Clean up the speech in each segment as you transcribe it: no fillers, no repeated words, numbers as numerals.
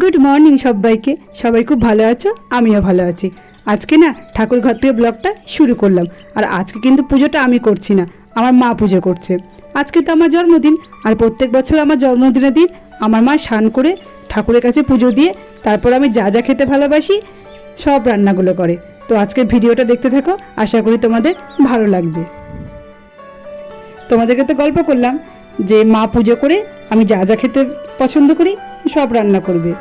Good morning সবাইকে। সবাই খুব ভালো আছো, আমিও ভালো আছি। আজকে না ঠাকুর ঘর থেকে ব্লগটা শুরু করলাম। আর আজকে কিন্তু পুজোটা আমি করছি না, আমার মা পুজো করছে। আজকে তো আমার জন্মদিন, আর প্রত্যেক বছর আমার জন্মদিনের দিন আমার মা স্নান করে ঠাকুরের কাছে পুজো দিয়ে তারপর আমি যা যা খেতে ভালোবাসি সব রান্নাগুলো করে। তো আজকের ভিডিওটা দেখতে থাকো, আশা করি তোমাদের ভালো লাগবে। তোমাদেরকে তো গল্প করলাম যে মা পুজো করে আমি যা যা খেতে পছন্দ করি সব রান্না করবে,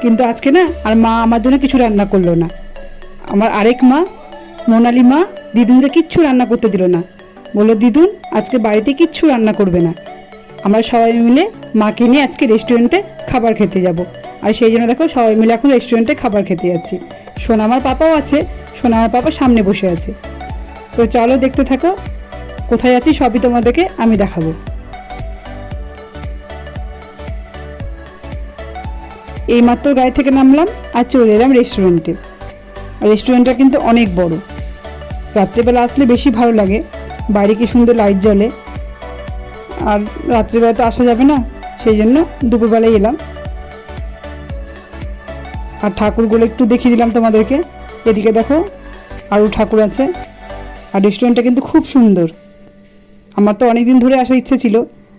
কিন্তু আজকে না আর মা আমার জন্য কিছু রান্না করলো না। আমার আরেক মা মোনালি মা দিদুনকে কিচ্ছু রান্না করতে দিল না, বললো দিদুন আজকে বাড়িতে কিচ্ছু রান্না করবে না। আমরা সবাই মিলে মাকে নিয়ে আজকে রেস্টুরেন্টে খাবার খেতে যাব। আর সেই জন্য দেখো সবাই মিলে এখন রেস্টুরেন্টে খাবার খেতে যাচ্ছি। সোনামার পাপাও আছে, সোনামার পাপা সামনে বসে আছে। তো চলো দেখতে থাকো, কোথায় আছি সবই তোমাদেরকে আমি দেখাবো। এইমাত্র গাড়ি থেকে নামলাম আর চলে এলাম রেস্টুরেন্টে। রেস্টুরেন্টটা কিন্তু অনেক বড়, রাত্রেবেলা আসলে বেশি ভালো লাগে, বাইরে কি সুন্দর লাইট জ্বলে। আর রাত্রেবেলা তো আসা যাবে না, সেই জন্য দুপুরবেলায় এলাম। আর ঠাকুরগুলো একটু দেখিয়ে দিলাম তোমাদেরকে। এদিকে দেখো আরও ঠাকুর আছে। আর রেস্টুরেন্টটা কিন্তু খুব সুন্দর, আমার তো অনেক দিন ধরে আসার ইচ্ছে ছিল,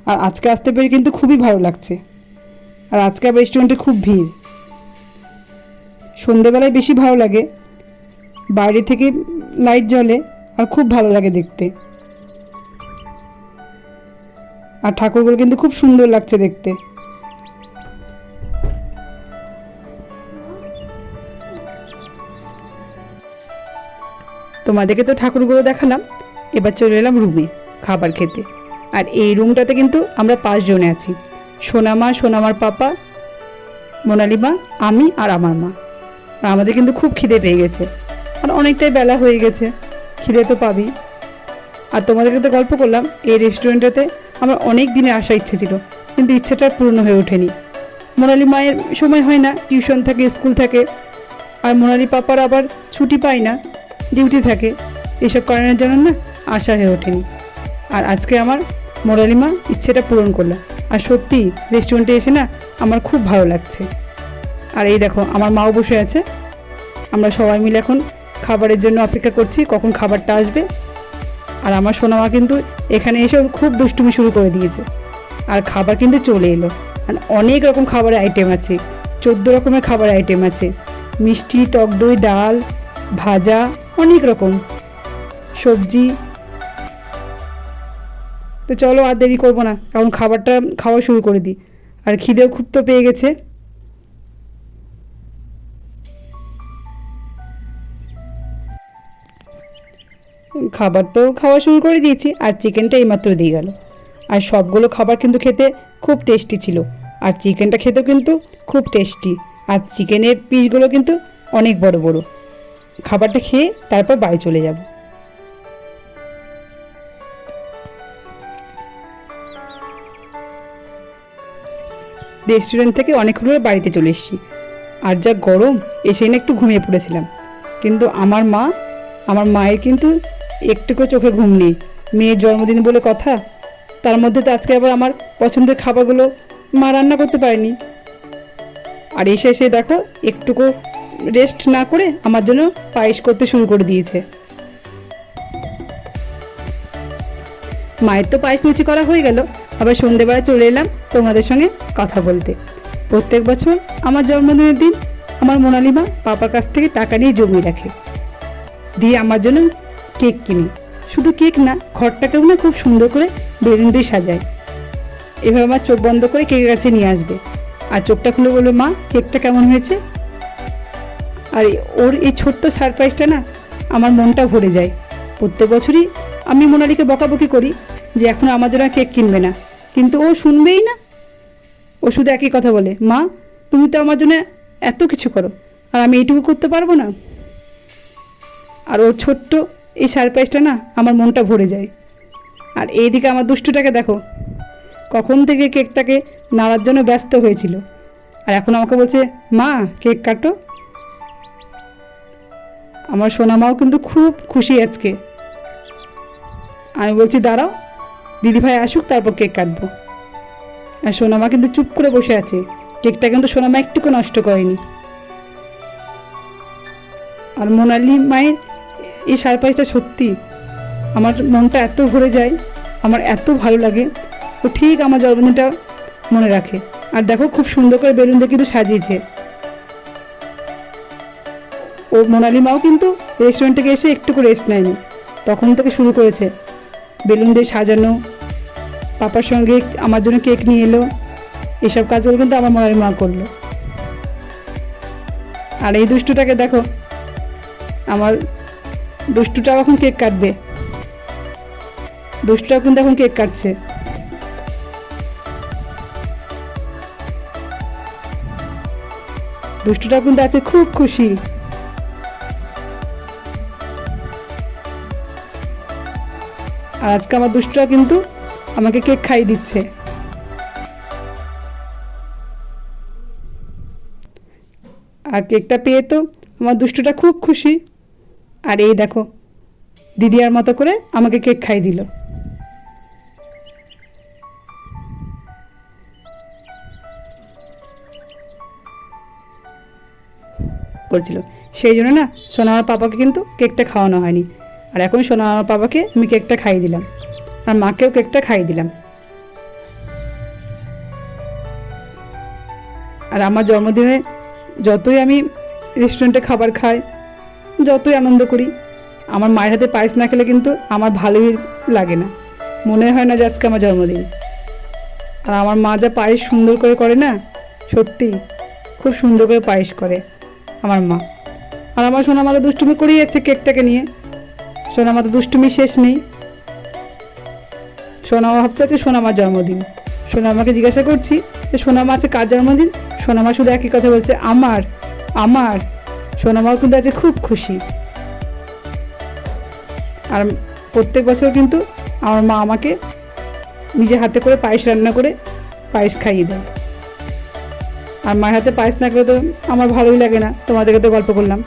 আর আজকে আসতে পেরে কিন্তু খুবই ভালো লাগছে। আর আজকে আবার রেস্টুরেন্টে খুব ভিড়, সন্ধেবেলায় বেশি ভালো লাগে, বাইরে থেকে লাইট জ্বলে আর খুব ভালো লাগে দেখতে। আর ঠাকুরগুলো কিন্তু খুব সুন্দর লাগছে দেখতে। তোমাদেরকে তো ঠাকুরগুলো দেখালাম, এবার চলে এলাম রুমে খাবার খেতে। আর এই রুমটাতে কিন্তু আমরা 5 জনে আছি, সোনামা, সোনামার পাপা, মোনালি মা, আমি আর আমার মা। আর আমাদের কিন্তু খুব খিদে পেয়ে গেছে, আর অনেকটাই বেলা হয়ে গেছে, খিদে তো পাবি। আর তোমাদেরকে তো গল্প করলাম এই রেস্টুরেন্টটাতে আমার অনেক দিনের আসার ইচ্ছে ছিল, কিন্তু ইচ্ছেটা পূর্ণ হয়ে ওঠেনি। মোনালি মায়ের সময় হয় না, টিউশন থাকে, স্কুল থাকে, আর মোনালি পাপার আবার ছুটি পায় না, ডিউটি থাকে, এসব কারণের জন্য না আসা হয়ে ওঠেনি। আর আজকে আমার মোনালি মা ইচ্ছেটা পূরণ করলাম। আর সত্যি রেস্টুরেন্টে এসে না আমার খুব ভালো লাগছে। আর এই দেখো আমার মাও বসে আছে, আমরা সবাই মিলে এখন খাবারের জন্য অপেক্ষা করছি কখন খাবারটা আসবে। আর আমার সোনামা কিন্তু এখানে এসে খুব দুষ্টুমি শুরু করে দিয়েছে। আর খাবার কিন্তু চলে এলো, আর অনেক রকম খাবারের আইটেম আছে, 14 রকমের খাবার আইটেম আছে, মিষ্টি, টক দই, ডাল, ভাজা, অনেক রকম সবজি। তো চলো আর দেরি করবো না, এখন খাবারটা খাওয়া শুরু করে দিই। আর খিদেও খুব তো পেয়ে গেছে। খাবার তো খাওয়া শুরু করে দিয়েছি, আর চিকেনটা এইমাত্র দিয়ে গেল। আর সবগুলো খাবার কিন্তু খেতে খুব টেস্টি ছিল, আর চিকেনটা খেতেও কিন্তু খুব টেস্টি। আর চিকেনের পিসগুলো কিন্তু অনেক বড় বড়। খাবারটা খেয়ে তারপর বাড়ি চলে যাব। রেস্টুরেন্ট থেকে অনেকক্ষণ ধরে বাড়িতে চলে এসেছি, আর যা গরম, এসে না একটু ঘুমিয়ে পড়েছিলাম। কিন্তু আমার মায়ের কিন্তু একটুকু চোখে ঘুম নেই। মেয়ের জন্মদিন বলে কথা, তার মধ্যে তো আজকে আবার আমার পছন্দের খাবারগুলো মা রান্না করতে পারেনি। আর এসে দেখো একটুকু রেস্ট না করে আমার জন্য পায়েস করতে শুরু করে দিয়েছে। মায়ের তো পায়েস লুচি করা হয়ে গেল, আবার সন্ধেবেলা চলে এলাম তোমাদের সঙ্গে কথা বলতে। প্রত্যেক বছর আমার জন্মদিনের দিন আমার মোনালি মা পাপার কাছ থেকে টাকা নিয়ে জমিয়ে রাখে, দিয়ে আমার জন্য কেক কিনে। শুধু কেক না, ঘরটাকেও না খুব সুন্দর করে বেলুন দিয়ে সাজায়। এভাবে আমার চোখ বন্ধ করে কেকের কাছে নিয়ে আসবে, আর চোখটা খুলে বলবে মা কেকটা কেমন হয়েছে। আর ওর এই ছোট্ট সারপ্রাইজটা না আমার মনটা ভরে যায়। প্রত্যেক বছরই আমি মোনালিকে বকাবকি করি যে এখন আমার জন্য কেক কিনবে না, কিন্তু ও শুনবেই না। ও শুধু একই কথা বলে, মা তুমি তো আমার জন্য এত কিছু করো, আর আমি এইটুকু করতে পারবো না। আর ওর ছোট্ট এই সারপ্রাইজটা না আমার মনটা ভরে যায়। আর এইদিকে আমার দুষ্টুটাকে দেখো, কখন থেকে কেকটাকে নাড়ার জন্য ব্যস্ত হয়েছিল, আর এখন আমাকে বলছে মা কেক কাটো। আমার সোনামাও কিন্তু খুব খুশি আজকে। আমি বলছি দাঁড়াও, দিদিভাই আসুক তারপর কেক কাটবো। আর সোনামা কিন্তু চুপ করে বসে আছে, কেকটা কিন্তু সোনামা একটুকু নষ্ট করেনি। আর মোনালি মায়ের এই সারপ্রাইজটা সত্যি আমার মনটা এত ভরে যায়, আমার এত ভালো লাগে। ও ঠিক আমার জন্মদিনটা মনে রাখে। আর দেখো খুব সুন্দর করে বেলুন দিয়ে কিন্তু সাজিয়েছে। ও মোনালি মাও কিন্তু রেস্টুরেন্ট থেকে এসে একটুকু রেস্ট নেয়নি, তখন থেকে শুরু করেছে বেলুন দিয়ে সাজানো, পাপার সঙ্গে আমার জন্য কেক নিয়ে এলো, এসব কাজগুলো কিন্তু আমার মোনালি মা করলো। আর এই দুষ্টুটাকে দেখো, আমার দুষ্টুটাও এখন কেক কাটবে, দুষ্টুটাও কিন্তু এখন কেক কাটছে। দুষ্টুটাও কিন্তু আছে খুব খুশি। আর আজকে আমার দুষ্টুটা কিন্তু আমাকে কেক খাইয়ে দিচ্ছে। আর কেকটা পেয়ে তো আমার দুষ্টুটা খুব খুশি। আর এই দেখো দিদি আর মতো করে আমাকে কেক খাইয়ে দিল। করছিল সেই জন্য না সোনামার পাপাকে কিন্তু কেকটা খাওয়ানো হয়নি। আর এখন সোনামার পাপাকে আমি কেকটা খাইয়ে দিলাম, আর মাকেও কেকটা খাইয়ে দিলাম। আর আমার জন্মদিনে যতই আমি রেস্টুরেন্টে খাবার খাই, যতই আনন্দ করি, আমার মায়ের হাতে পায়েস না খেলে কিন্তু আমার ভালোই লাগে না, মনে হয় না যে আজকে আমার জন্মদিন। আর আমার মা যা পায়েস সুন্দর করে করে না, সত্যি খুব সুন্দর করে পায়েস করে আমার মা। আর আমার সোনামা তো দুষ্টুমি করেই যাচ্ছে কেকটাকে নিয়ে, সোনামা তো দুষ্টুমি শেষ নেই। সোনামা ভাবছে আছে সোনামার জন্মদিন। সোনামাকে জিজ্ঞাসা করছি যে সোনামা আছে কার জন্মদিন, সোনামা শুধু একই কথা বলছে আমার আমার। সোনামাও কিন্তু আছে খুব খুশি। আর প্রত্যেক বছর কিন্তু আমার মা আমাকে নিজে হাতে করে পায়েস রান্না করে পায়েস খাইয়ে দেয়। আর মায়ের হাতে পায়েস না খেলে তো আমার ভালোই লাগে না। তোমাদেরকে তো গল্প করলাম।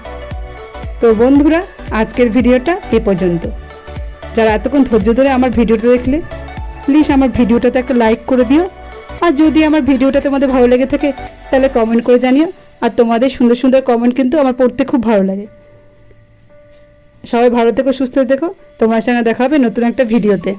তো বন্ধুরা, আজকের ভিডিওটা এ পর্যন্ত। যারা এতক্ষণ ধৈর্য ধরে আমার ভিডিওটা দেখলে, প্লিজ আমার ভিডিওটাতে একটা লাইক করে দিও। আর যদি আমার ভিডিওটা তোমাদের ভালো লেগে থাকে তাহলে কমেন্ট করে জানিও। আর তোমাদের সুন্দর সুন্দর কমেন্ট কিন্তু আমার পড়তে খুব ভালো লাগে। সবাই ভালো থেকো, সুস্থ থেকো। তোমার সঙ্গে দেখা হবে নতুন একটা ভিডিওতে।